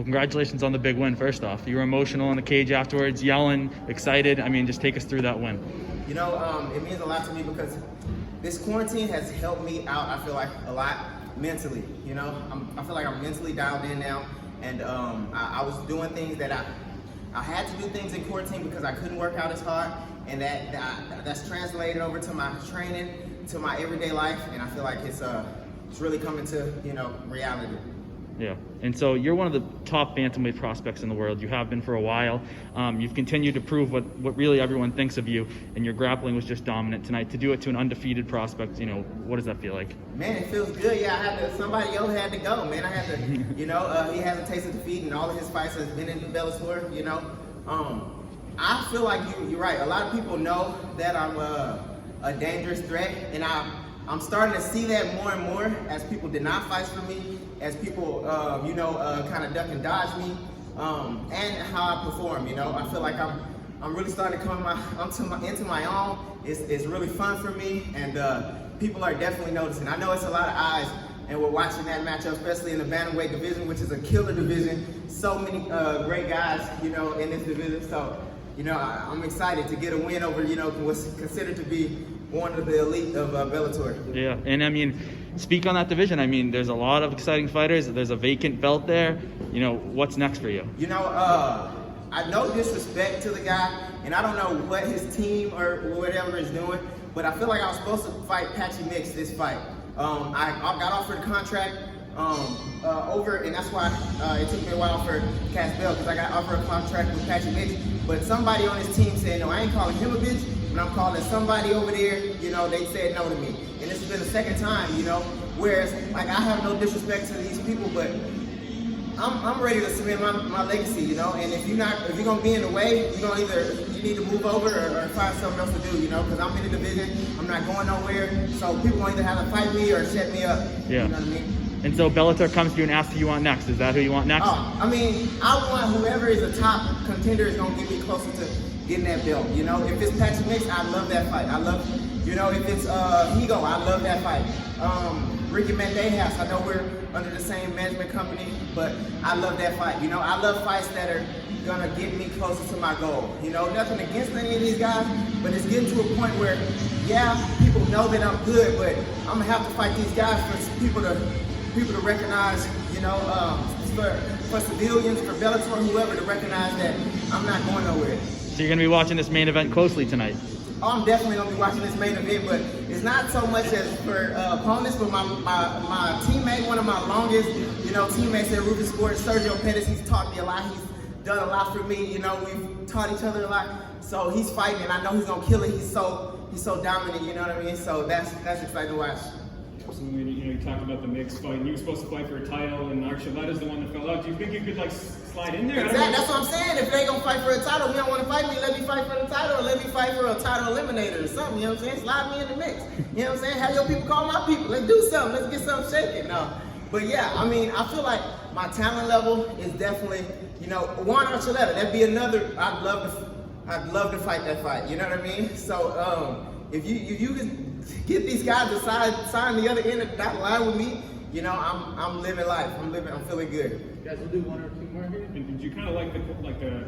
Well, congratulations on the big win, first off. You were emotional in the cage afterwards, yelling, excited. I mean, just take us through that win. You know, it means a lot to me because this quarantine has helped me out, I feel like, a lot mentally. You know, I feel like I'm mentally dialed in now, and I was doing things that I had to do things in quarantine because I couldn't work out as hard, and that's translated over to my training, to my everyday life, and I feel like it's really coming to, you know, reality. Yeah, and so you're one of the top bantamweight prospects in the world. You have been for a while. You've continued to prove what really everyone thinks of you, and your grappling was just dominant tonight. To do it to an undefeated prospect, you know, what does that feel like? Man, it feels good. Yeah, somebody else had to go, man. I had to, you know, he hasn't tasted defeat, and all of his fights has been in the Bellator, you know. I feel like you're right. A lot of people know that I'm a dangerous threat, and I'm starting to see that more and more as people deny fights for me, as people, you know, kind of duck and dodge me, and how I perform. You know, I feel like I'm really starting to come into my own. It's really fun for me, and people are definitely noticing. I know it's a lot of eyes, and we're watching that matchup, especially in the bantamweight division, which is a killer division. So many great guys, you know, in this division. So, you know, I'm excited to get a win over, you know, what's considered to be one of the elite of Bellator. Yeah, and I mean, speak on that division. I mean, there's a lot of exciting fighters. There's a vacant belt there. You know, what's next for you? You know, I no disrespect to the guy, and I don't know what his team or whatever is doing, but I feel like I was supposed to fight Patchy Mix this fight. I got offered a contract over, and that's why it took me a while for Cash Bell, because I got offered a contract with Patchy Mix, but somebody on his team said, no, I ain't calling him a bitch, but I'm calling somebody over there, you know, they said no to me. And this has been the second time, you know, whereas, like, I have no disrespect to these people, but I'm ready to cement my legacy, you know, and if you're gonna be in the way, you need to move over or find something else to do, you know, because I'm in the division, I'm not going nowhere, so people gonna either have to fight me or shut me up, yeah. You know what I mean? And so Bellator comes to you and asks who you want next. Is that who you want next? I mean, I want whoever is a top contender is gonna get me closer to getting that belt, you know. If it's Patchy Mix, I love that fight. I love, you know, if it's Higo, I love that fight. Ricky Mendejas, I know we're under the same management company, but I love that fight. You know, I love fights that are gonna get me closer to my goal. You know, nothing against any of these guys, but it's getting to a point where, yeah, people know that I'm good, but I'm gonna have to fight these guys for people to recognize, you know, for civilians, for Bellator, whoever, to recognize that I'm not going nowhere. So you're gonna be watching this main event closely tonight? Oh, I'm definitely gonna be watching this main event, but it's not so much as for opponents, but my teammate, one of my longest, you know, teammates at Raufeon Stots, Sergio Pettis. He's taught me a lot. He's done a lot for me. You know, we've taught each other a lot. So he's fighting, and I know he's gonna kill it. He's so dominant. You know what I mean? So that's exciting to watch. So when you talked about the Mix fight, and you were supposed to fight for a title, and Archuleta's the one that fell out. Do you think you could like slide in there? Exactly. That's what I'm saying. If they gonna fight for a title, we don't want to fight me. Let me fight for the title, or let me fight for a title eliminator or something. You know what I'm saying? Slide me in the mix. You know what I'm saying? Have your people call my people. Let's do something. Let's get something shaking. No, but yeah, I mean, I feel like my talent level is definitely, you know, Juan Archuleta. That'd be another. I'd love to fight that fight. You know what I mean? So if you can get these guys to sign the other end of that line with me, you know, I'm living life. I'm feeling good. You guys will do one or two more here. And did you kind of like the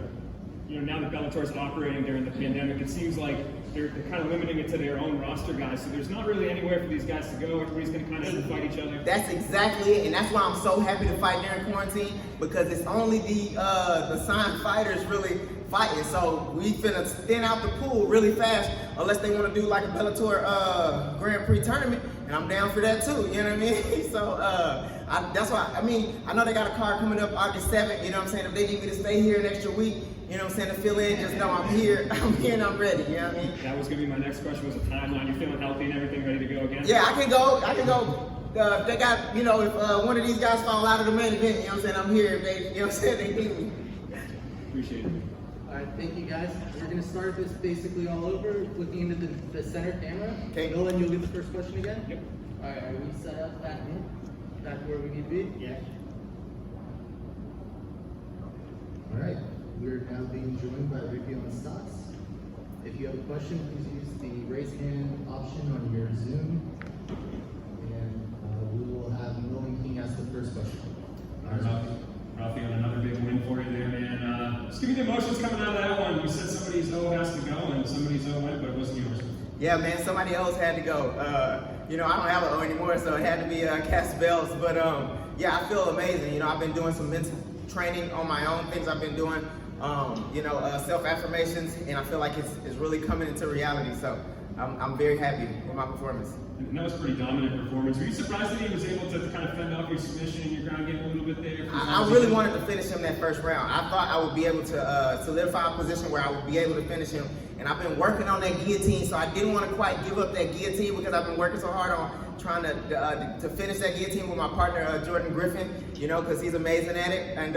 you know, now that Bellator's operating during the pandemic, it seems like they're kind of limiting it to their own roster guys. So there's not really anywhere for these guys to go. Everybody's going to kind of have to fight each other. That's exactly it, and that's why I'm so happy to fight during quarantine, because it's only the signed fighters really fighting. So we finna thin out the pool really fast, unless they want to do like a Bellator Grand Prix tournament, and I'm down for that too. You know what I mean? So that's why. I mean, I know they got a card coming up August 7th. You know what I'm saying? If they need me to stay here an extra week, you know what I'm saying, to fill in, just know I'm here. I'm here and I'm ready. You know what I mean? That was gonna be my next question. Was a timeline? You feeling healthy and everything, ready to go again? Yeah, I can go. If they got, you know, if one of these guys fall out of the main event, you know what I'm saying, I'm here. If they, you know what I'm saying, they need me. Appreciate it. All right, thank you guys. We're gonna start this basically all over, looking into the center camera. Okay. Nolan, you'll leave the first question again? Yep. All right, are we set up back where we need to be? Yeah. All right, we're now being joined by Raufeon Stots. If you have a question, please use the raise hand option on your Zoom, and we will have Nolan King ask the first question. All right, Raufeon, another big give me the emotions coming out of that one. You said somebody's O has to go and somebody's O went, but it wasn't yours. Yeah, man, somebody else had to go. You know, I don't have an O anymore, so it had to be Cass Bells. But yeah, I feel amazing. You know, I've been doing some mental training on my own, things I've been doing, you know, self-affirmations, and I feel like it's really coming into reality. So I'm very happy with my performance. And that was a pretty dominant performance. Were you surprised that he was able to kind of fend off your submission and your ground game a little bit there? I really wanted to finish him that first round. I thought I would be able to solidify a position where I would be able to finish him. And I've been working on that guillotine, so I didn't want to quite give up that guillotine because I've been working so hard on trying to finish that guillotine with my partner Jordan Griffin, you know, because he's amazing at it. And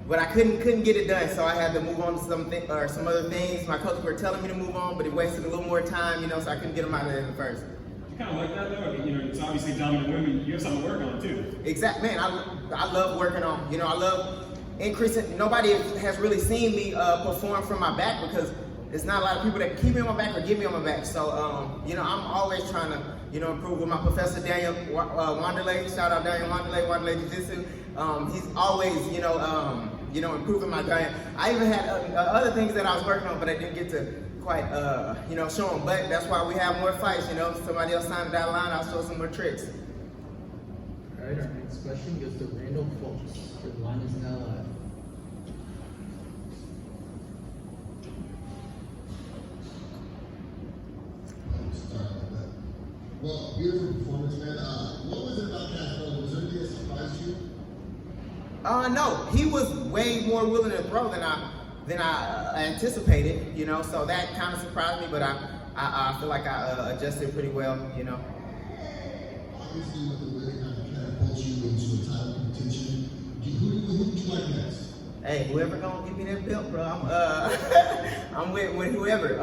but I couldn't get it done, so I had to move on to some other things. My coaches were telling me to move on, but it wasted a little more time, you know, so I couldn't get him out of there in the first. You kind of like that though. I mean, you know, it's obviously dominant women. You have something to work on too. Exactly, man. I love working on. You know, I love increasing. Nobody has really seen me perform from my back because there's not a lot of people that keep me on my back or get me on my back. So, you know, I'm always trying to, you know, improve with my professor Daniel Wanderlei. Shout out Daniel Wanderlei Jiu-Jitsu. He's always, you know, improving my diet. I even had other things that I was working on, but I didn't get to quite, you know, show them. But that's why we have more fights. You know, somebody else signed that line, I'll show some more tricks. All right, our next question goes to Randall Folks. The line is now live. Well, beautiful performance, man. What was it about Cass Bells? Was there anything that surprised you? No, he was way more willing to throw than I anticipated, you know, so that kind of surprised me, but I feel like I adjusted pretty well, you know. Obviously, with the way they kind of catapult you into a title contention, who would you like next? Hey, whoever gonna give me that belt, bro, I'm with whoever.